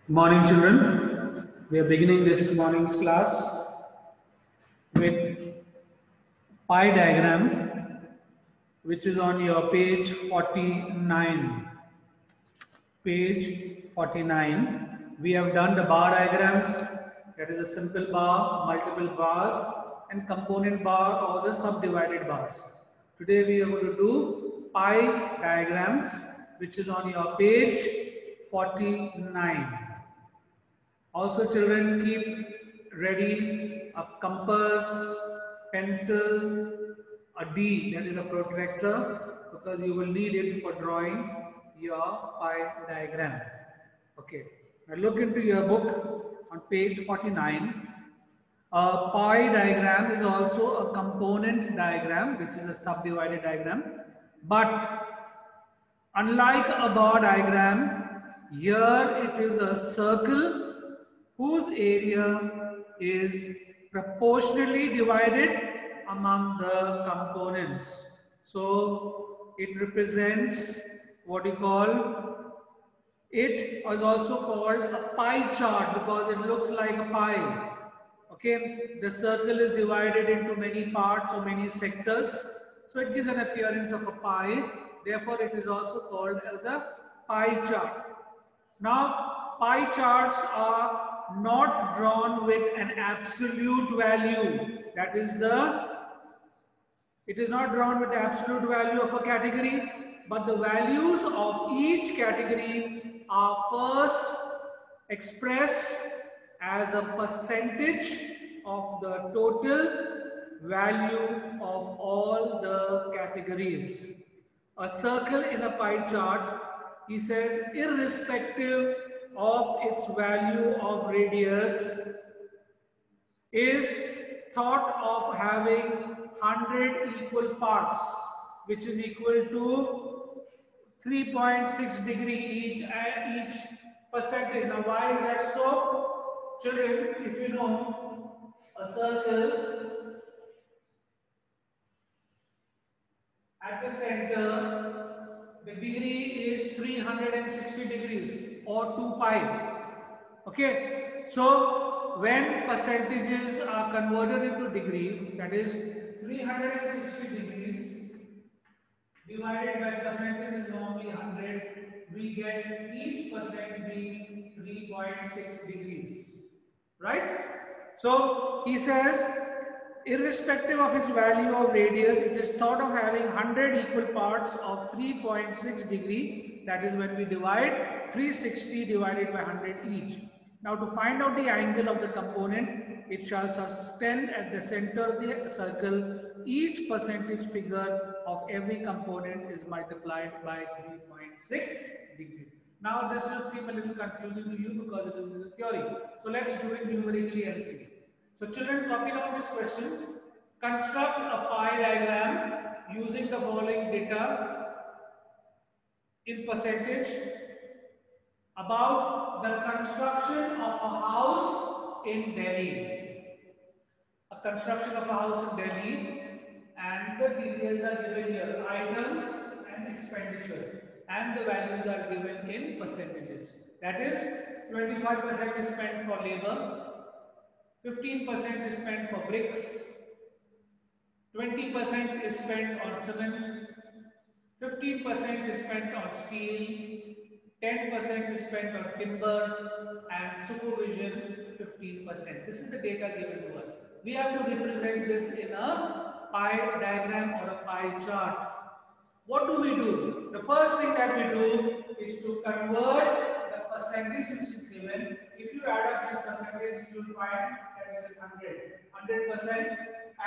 Morning, children. We are beginning this morning's class with pie diagram, which is on your page 49. Page 49. We have done the bar diagrams, that is a simple bar, multiple bars, and component bar or the subdivided bars. Today we are going to do pie diagrams, which is on your page 49. Also, children, keep ready a compass, pencil, a D, that is a protractor, because you will need it for drawing your pie diagram. Okay, now look into your book on page 49. A pie diagram is also a component diagram, which is a subdivided diagram, but unlike a bar diagram, here it is a circle whose area is proportionally divided among the components. So it represents what you call, it is also called a pie chart because it looks like a pie. Okay, the circle is divided into many parts or many sectors, so it gives an appearance of a pie. Therefore, it is also called as a pie chart. Now, pie charts are not drawn with an absolute value. That is it is not drawn with the absolute value of a category, but the values of each category are first expressed as a percentage of the total value of all the categories. A circle in a pie chart, he says, irrespective of its value of radius, is thought of having 100 equal parts, which is equal to 3.6 degree each percentage. Now, why is that so? Children, if you know, a circle at the center, the degree is 360 degrees or 2 pi. Okay, so when percentages are converted into degree, that is 360 degrees divided by percentage is normally 100, we get each percent being 3.6 degrees, right? So he says, irrespective of its value of radius, it is thought of having 100 equal parts of 3.6 degree. That is when we divide 360 divided by 100 each. Now to find out the angle of the component, it shall stand at the center of the circle. Each percentage figure of every component is multiplied by 3.6 degrees. Now this will seem a little confusing to you because it is a theory. So let's do it numerically and see. So children, copy down this question. Construct a pie diagram using the following data in percentage about the construction of a house in Delhi. A construction of a house in Delhi, and the details are given here, items and expenditure, and the values are given in percentages. That is, 25% is spent for labor, 15% is spent for bricks, 20% is spent on cement, 15% is spent on steel, 10% is spent on timber, and supervision 15%. This is the data given to us. We have to represent this in a pie diagram or a pie chart. What do we do? The first thing that we do is to convert the percentage which is given. If you add up this percentage, you will find that it is 100%.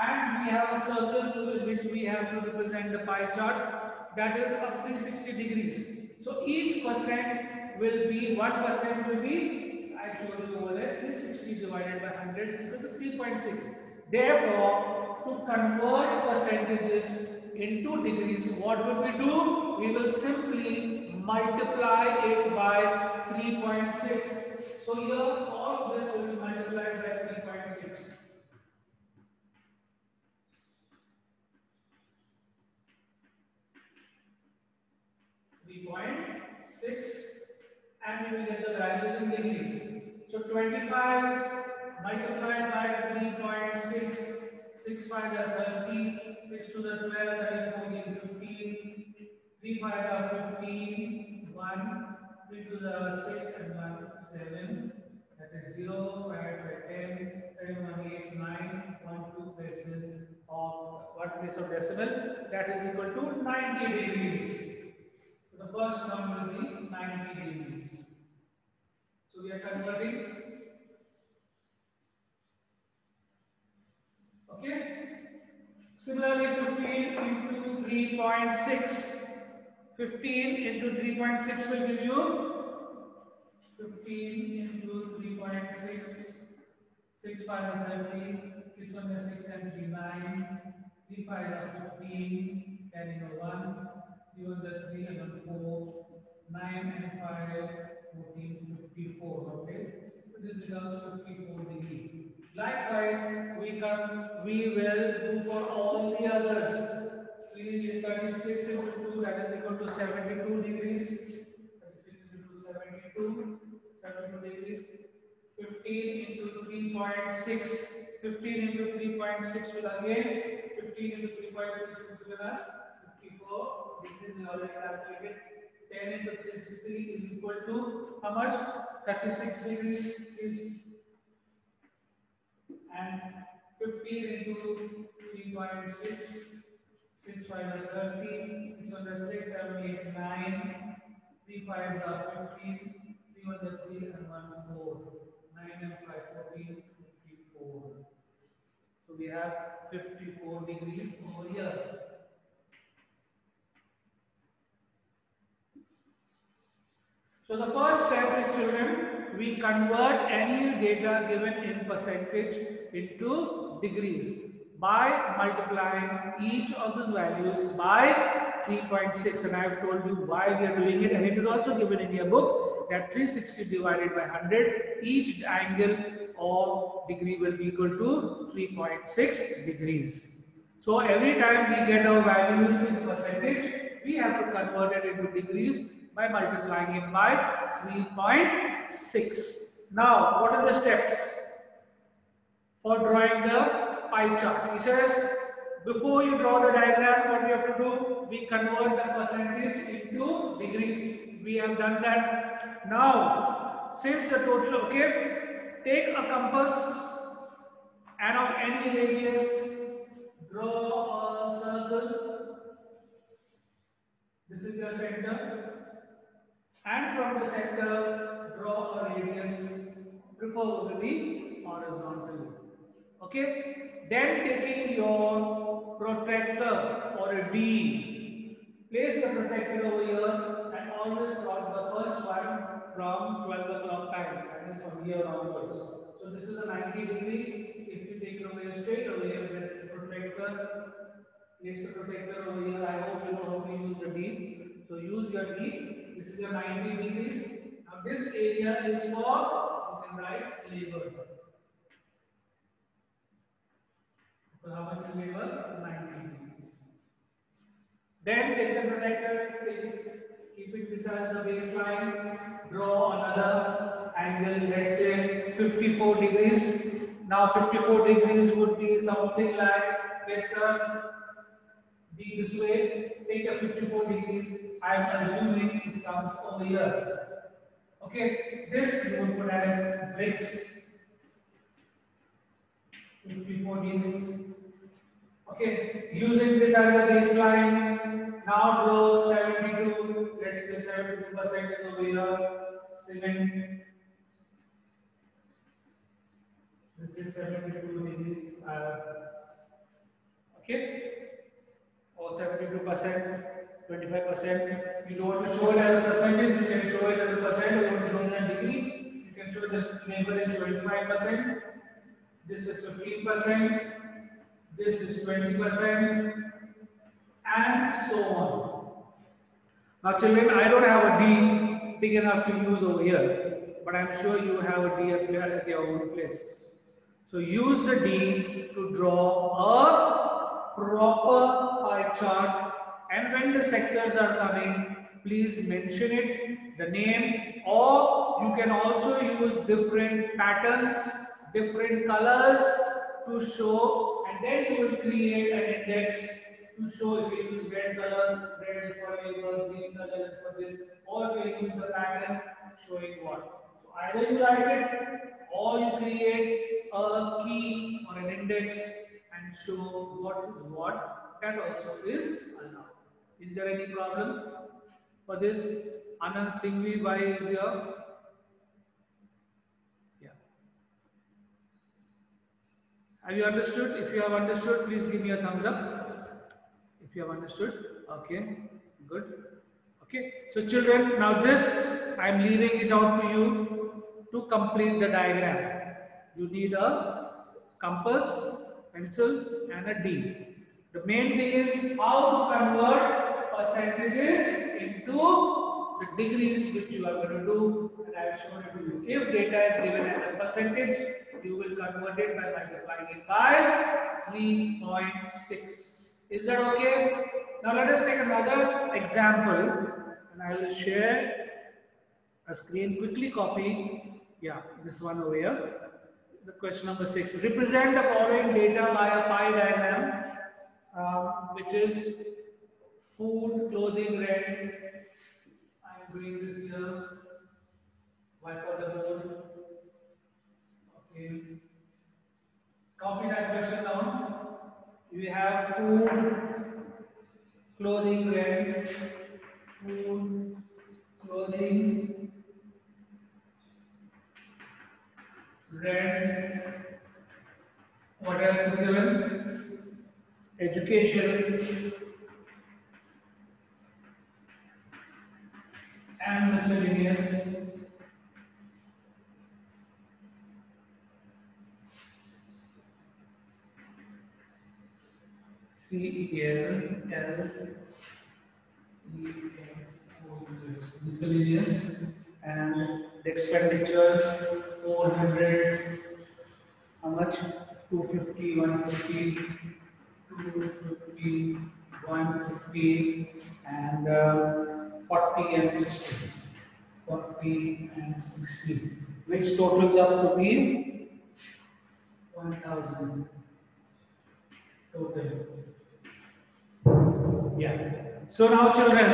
And we have a circle in which we have to represent the pie chart, that is of 360 degrees. So each percent will be, 1% will be, I showed you over there, 360 divided by 100 is equal to 3.6. Therefore, to convert percentages into degrees, what will we do? We will simply multiply it by 3.6. So here, all of this will be multiplied by 3.6. 3.6, and we will get the values in degrees. So 25 multiplied by 3.6, 6 5 are 30, 6 to the 12, that is 14, 15, 3 5 are 15, 1, 3 to the 6 and 1, 7, that is 0, 5 by 10, 7, 1, 8, 9, 1, 2 places of 1 place of decimal, that is equal to 90 degrees. So the first term will be 90 degrees. So we are converting. Okay. Similarly, 15 into 3.6. 15 into 3.6 will give you 15 into 3.6. 6 5 are 30. 6 1 is 6 and 3 9. 3 5 are 15. 10 is 1. 3 1 is 3 and 4. 9 and 5, 14, 54. Okay. So this becomes 54 degree. Likewise, we will do for all the others. 36 into 2, that is equal to 72 degrees. 36 into 72, 72 degrees. 15 into 3.6. 15 into 3.6 will again 15 into 3.6 will give us 54 degrees. We already calculated. 10 into 360 is equal to how much? 36 degrees is, and 15 into 3.6, 6 5 are 30, 6 1 is 6, 7 8 9, 3 5 are 15, 3 1 is 3 and 1 4, 9 and 5 14, 54. So we have 54 degrees over here. So the first step is, children, we convert any data given in percentage into degrees by multiplying each of those values by 3.6, and I have told you why we are doing it, and it is also given in your book that 360 divided by 100, each angle of degree will be equal to 3.6 degrees. So every time we get our values in percentage, we have to convert it into degrees by multiplying it by 3.6. Now, what are the steps for drawing the pie chart? He says, before you draw the diagram, what we have to do? We convert the percentage into degrees. We have done that. Now, since the total, okay, take a compass and of any radius, draw a circle. This is the center. And from the center, draw a radius, preferably horizontally. Okay? Then taking your protractor or a D, place the protractor over here and always plot the first one from 12 o'clock time, that is from here onwards. So this is a 90 degree. If you take it away straight away with the protractor, place the protractor over here. I hope you know how to use the D. So use your D. This is your 90 degrees. Now this area is for, you can write labor. So how much is labor? 90 degrees. Then take the protractor, keep it beside the baseline, draw another angle, let's say 54 degrees. Now 54 degrees would be something like, let's turn D this way, take a 54 degrees. I am assuming it comes over here. Okay, this you would put as bricks. 54 degrees. Okay, using this as a baseline, now draw 72. Let's say 72% is over here. Cement. This is 72 degrees. Okay, or 72%. 25%. You don't want to show it as a percentage, you can show it as a percent, you want to show it as a degree, you can show this neighbor is 25%, this is 15%, this is 20%, and so on. Now children, I don't have a D big enough to use over here, but I'm sure you have a D up here at your own place. So use the D to draw a proper pie chart. And when the sectors are coming, please mention it, the name or you can also use different patterns, different colors to show, and then you will create an index to show. If you use red color, red is for label, green color is for this, or if you use the pattern showing what. So either you write it or you create a key or an index and show what is what. That also is allowed. Is there any problem for this? Anand Singhvi, why is here? Yeah. Have you understood? If you have understood, please give me a thumbs up. If you have understood, okay, good. Okay, so children, now this I am leaving it out to you to complete the diagram. You need a compass, pencil, and a D. The main thing is how to convert percentages into the degrees which you are going to do, and I have shown it to you. If data is given as a percentage, you will convert it by multiplying it by 3.6. Is that okay? Now let us take another example, and I will share a screen. Quickly copy. Yeah, this one over here. The question number 6. Represent the following data by a pie diagram, which is food, clothing, rent. I am doing this here. White on the board. Okay. Copy that question down. We have food, clothing, rent, food, clothing, rent. What else is given? Education and miscellaneous. Miscellaneous, and the expenditures 400. How much? 250, 150, 250, 150, and 40 and 60. 40 and 60, which totals up to be 1000 total. Yeah. So now, children,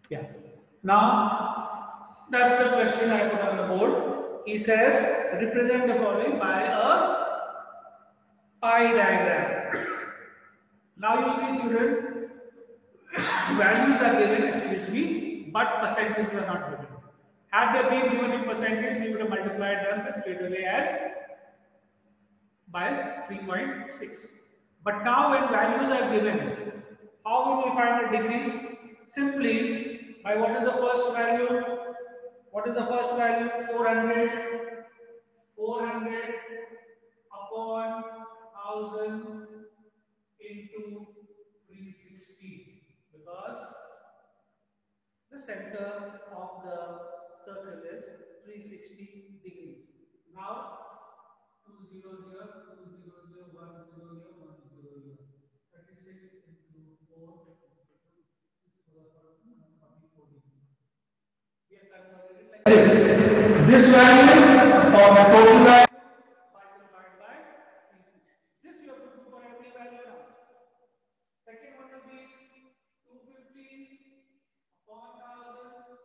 yeah. Now, that's the question I put on the board. He says, represent the following by a pie diagram. Now you see, children, values are given, excuse me, but percentages are not given. Had they been given in percentage, we would have multiplied them straight away as by 3.6. But now when values are given, how will we find the degrees? Simply by what is the first value? What is the first value? 400. 400 upon 1000 into 360, because the center of the circle is 360 degrees. Now 200, 200, 100, 100. 36 into 4, 6 4, 44 degrees. We are converted it like this. This value of the total value multiplied by 360. This you have to do for every value now. Second one will be 250 upon 1000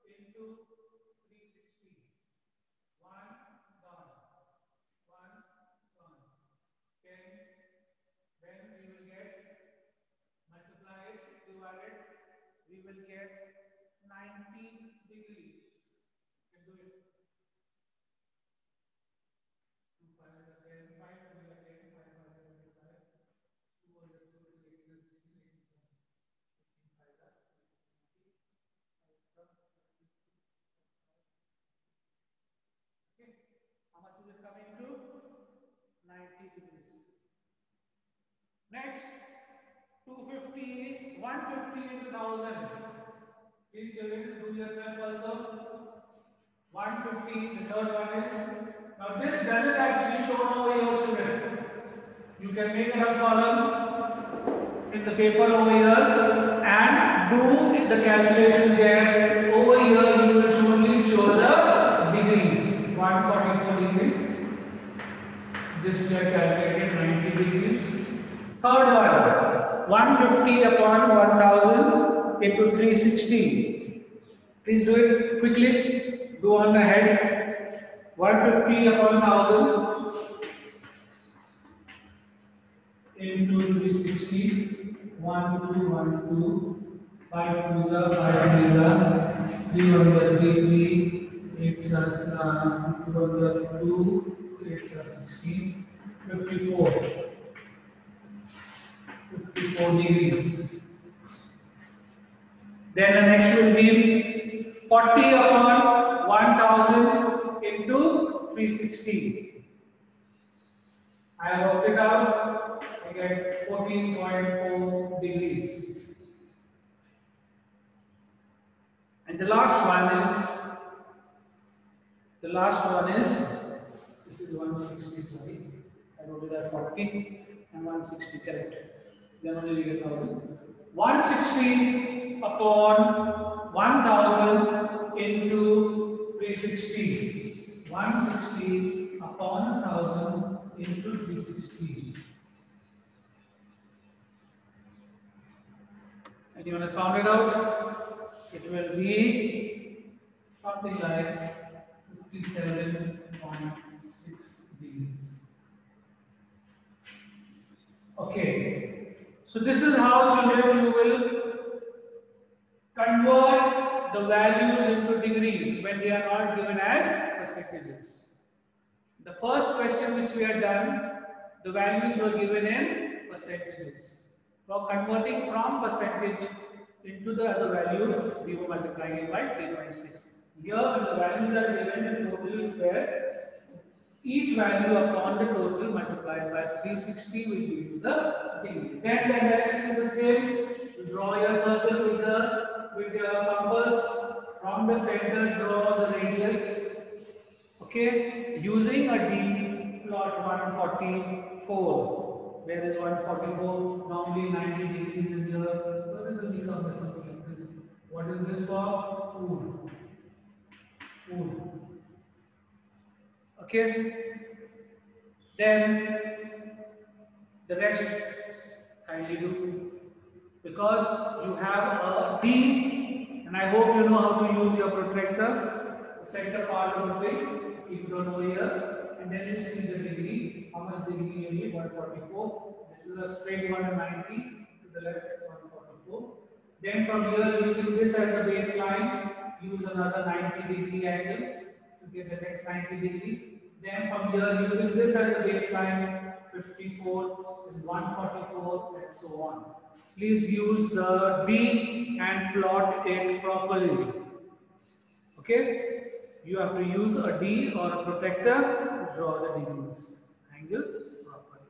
into 360. One done. One done. Okay. Then we will get multiplied, divided. We will get 90 degrees. You can do it. 2 5 again, 5 again, 5 5 200 Okay. How much is it coming to? 90 degrees. Next, 250, 150 into 1000. Please children, do yourself also. 150, the third one is Now this doesn't have to be shown over here, children. You can make a rough column in the paper over here and do the calculations there. Over here you will only show the degrees. 144 degrees. This we have calculated 90 degrees. Third one, 150 upon 1000 into 360. Please do it quickly. Do on the head. 150 upon 1000 into 360. 1, 2, 1, 2. 5 2s are 5 3s are 3 1s are 3 3. 8s are 2 1s are 2. 8s are 16. 54 degrees. Then the next will be 40 upon 1000 into 360. I have worked it out. I get 14.4 degrees. And the last one is this is 160. Sorry, I wrote it as 40 and 160. Correct. Then only we get 1000. 160 upon 1000 into 360. 160 upon 1000 into 360. Anyone has found it out? It will be something like 57.6 degrees. Okay. So this is how, children, you will convert the values into degrees when they are not given as percentages. The first question which we had done, the values were given in percentages. For converting from percentage into the other value, we were multiplying it by 3.6. Here, when the values are given, the total is there. Each value upon the total multiplied by 360 will give you the degrees. Then the rest is the same. You draw your circle with your compass. From the center, draw the radius. Okay, using a D, plot 144. Where is 144? Normally 90 degrees is here. So there will be something like this. What is this for? Food. Okay. Then the rest kindly do, because you have a D, and I hope you know how to use your protractor. The center part of the page, keep it on over here, and then you see the degree. How much degree you need? 144. This is a straight 190 to the left, 144. Then from here, using this as a baseline, use another 90 degree angle to get the next 90 degree. Then from here, using this as a baseline, 54 and 144 and so on. Please use the D and plot it properly. Okay? You have to use a D or a protractor to draw the degrees. Angle properly.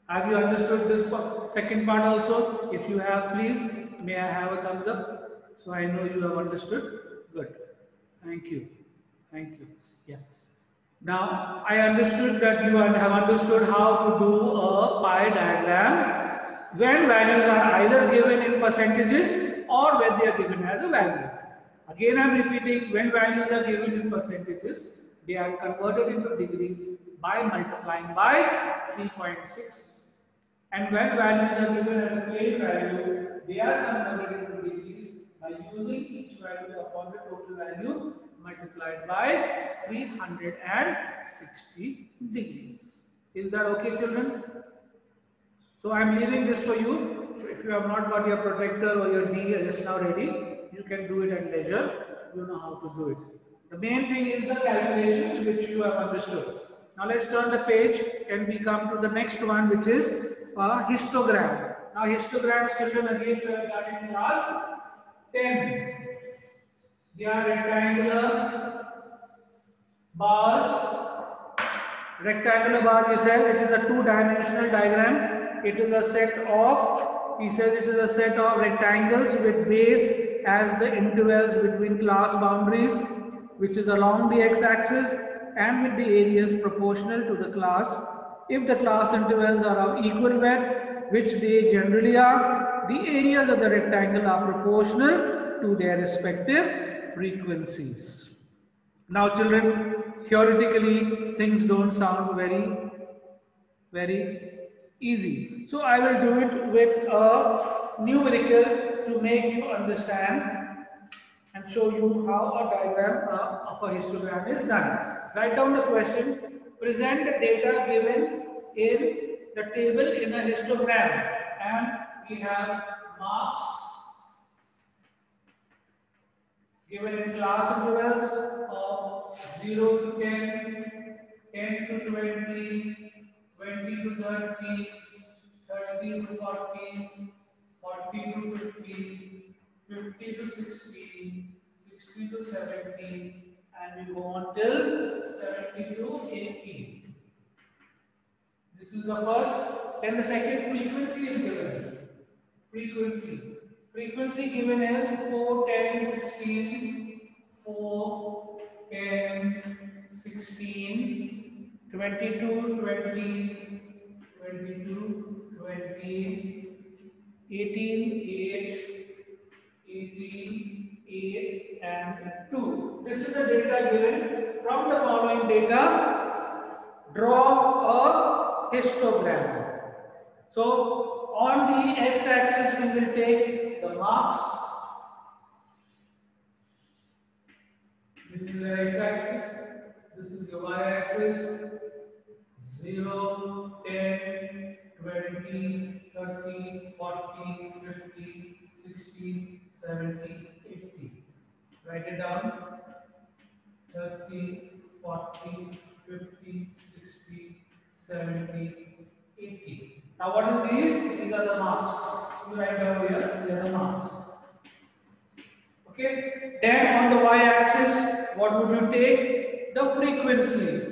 Have you understood this second part also? If you have, please, may I have a thumbs up? So I know you have understood. Good. Thank you. Thank you. Yeah. Now, I understood that you have understood how to do a pie diagram when values are either given in percentages or when they are given as a value. Again, I am repeating, when values are given in percentages, they are converted into degrees by multiplying by 3.6. And when values are given as a plain value, they are converted into degrees by using each value upon the total value multiplied by 360 degrees. Is that okay, children? So I am leaving this for you. If you have not got your protractor or your D just now ready, you can do it at leisure. You know how to do it. The main thing is the calculations which you have understood. Now let's turn the page and we come to the next one, which is a histogram. Now histograms, children, again we have done in class 10. They are rectangular bars. Rectangular bar, we said, it is a two-dimensional diagram. It is a set of, he says it is a set of rectangles with base as the intervals between class boundaries. which is along the x-axis and with the areas proportional to the class. If the class intervals are of equal width, which they generally are, the areas of the rectangle are proportional to their respective frequencies. Now children, theoretically things don't sound very easy. So I will do it with a numerical to make you understand and show you how a diagram of a histogram is done. Write down the question. Present the data given in the table in a histogram, and we have marks given in class intervals of 0 to 10, 10 to 20, 20 to 30, 30 to 40, 40 to 50, 50 to 60, 60 to 70, and we go on till 70 to 80. This is the first. Then the second frequency is given. Frequency given is 4, 10, 16, 4, 10, 16, 22, 20, 22, 20, 18, 8, 18, 8, and 2. This is the data given. From the following data, draw a histogram. So, on the x-axis we will take the marks. This is the x-axis. This is the y-axis. 0, 10, 20, 30, 40, 50, 60, 70, 80. Write it down. 30, 40, 50, 60, 70, 80. Now what is these? These are the marks. You write down here, these are the marks. Okay. Then on the y-axis, what would you take? The frequencies.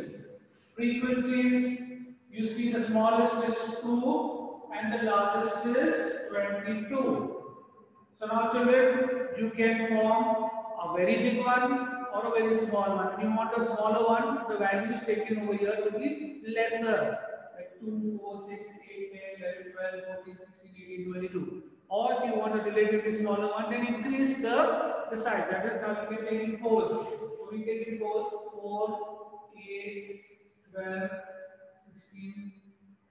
Frequencies, you see the smallest is 2 and the largest is 22. So now children, you can form a very big one or a very small one. If you want a smaller one, the values taken over here will be lesser. Like 2, 4, 6, 8, 10, 11, 12, 14, 16, 18, 22. Or if you want a relatively smaller one, then increase the size. That is how we can take in 4s. So we take in 4s, 4, 8, 12, 16,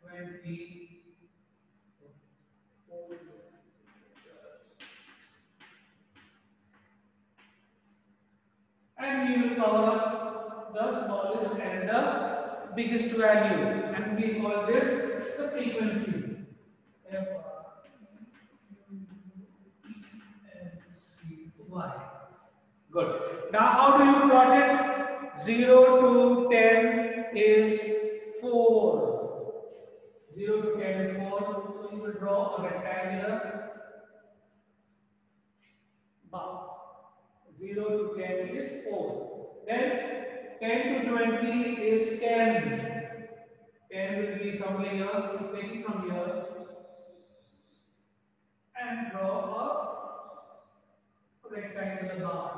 20, 4, and we will cover the smallest and the biggest value, and we call this the frequency. F-R-E-N-C-Y. Good. Now how do you plot it? 0 to 10 is 4. 0 to 10 is 4. So you will draw a rectangular bar. 0 to 10 is 4. Then 10 to 20 is 10. 10 will be somewhere here. So take it from here and draw a rectangular bar.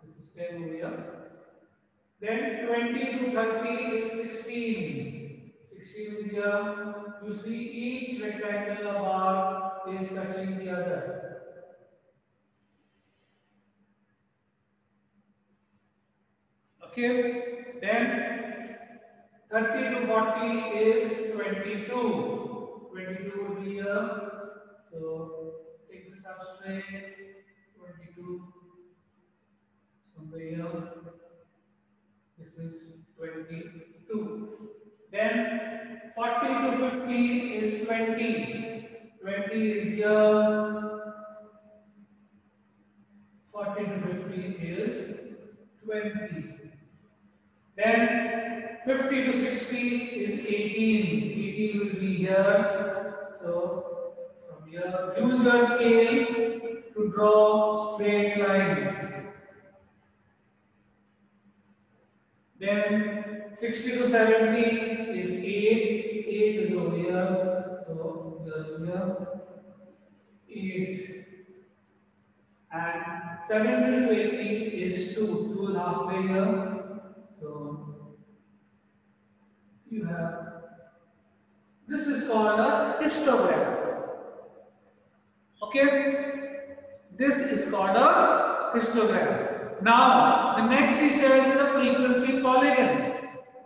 This is 10 over here. Then 20 to 30 is 16. 16 is here. You see each rectangular bar is touching the other. Okay, then 30 to 40 is 22. 22 will be here. So take the substrate, 22 somewhere here. This is 22. Then 40 to 50 is 20. 20 is here. 40 to 50 is 20. Then 50 to 60 is 18. 18 will be here. So from here, use your scale to draw straight lines. Then 60 to 70 is 8. 8 is over here. So here's here. 8. and 70 to 80 is 2. 2 is halfway here. So you have, this is called a histogram. Okay, this is called a histogram. Now the next he says is a frequency polygon.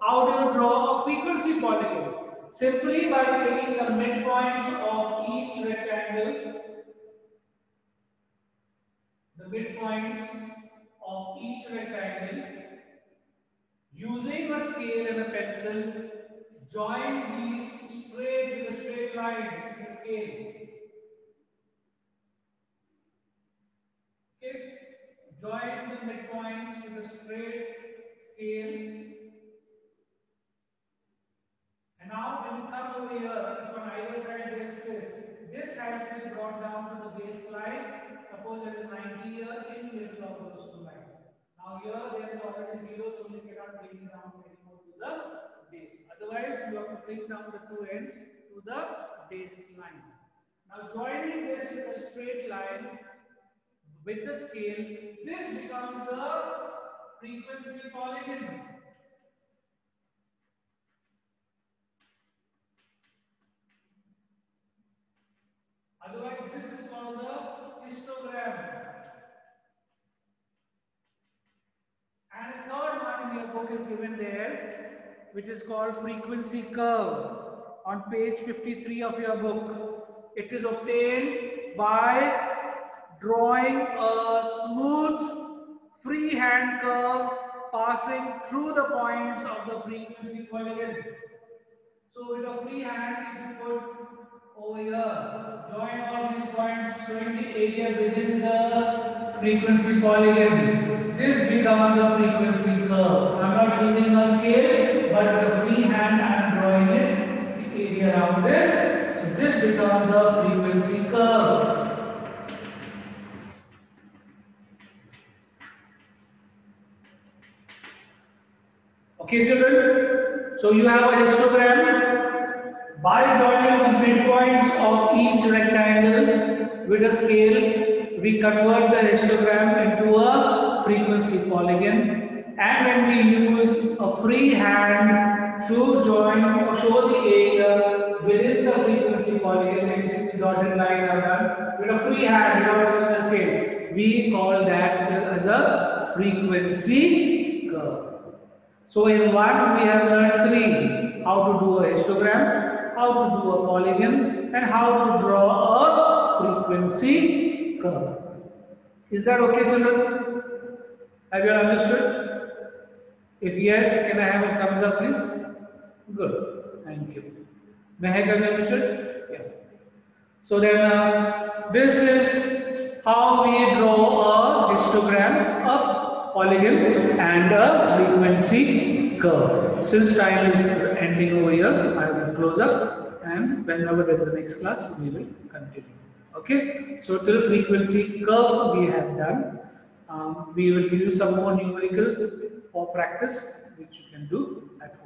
How do you draw a frequency polygon? Simply by taking the midpoints of each rectangle, using a scale and a pencil, join these straight with a straight line in the scale. Okay, join the midpoints with a straight scale. And now when you come over here, if on either side there is this has to be brought down to the baseline. Suppose there is 90 here in middle of those two lines. Now here there is already 0, so you cannot bring it down anymore to the base. Otherwise, you have to bring down the two ends to the baseline. Now joining this with a straight line with the scale, this becomes the frequency polygon. Otherwise, this is called the histogram. And a third one in your book is given there, which is called frequency curve on page 53 of your book. It is obtained by drawing a smooth freehand curve passing through the points of the frequency polygon. So with a freehand, if you put over here, join all these points showing the area within the frequency polygon. This becomes a frequency curve. I am not using a scale, but with a freehand I am drawing it, the area around this. So this becomes a frequency curve. Okay, children. So you have a histogram. By joining the midpoints of each rectangle with a scale, we convert the histogram into a frequency polygon. And when we use a free hand to join or show the area within the frequency polygon, like the dotted line are done, with a free hand without using the scale, we call that as a frequency curve. So in one we have learned 3: how to do a histogram, how to do a polygon, and how to draw a frequency curve. Is that okay, children? Have you understood? If yes, can I have a thumbs up, please? Good. Thank you. Mehak, have you understood? Yeah. So then, this is how we draw a histogram, a polygon, and a frequency curve. Since time is ending over here, I will close up, and whenever there is the next class, we will continue. Okay, so till frequency curve we have done. We will give you some more numericals for practice, which you can do at home.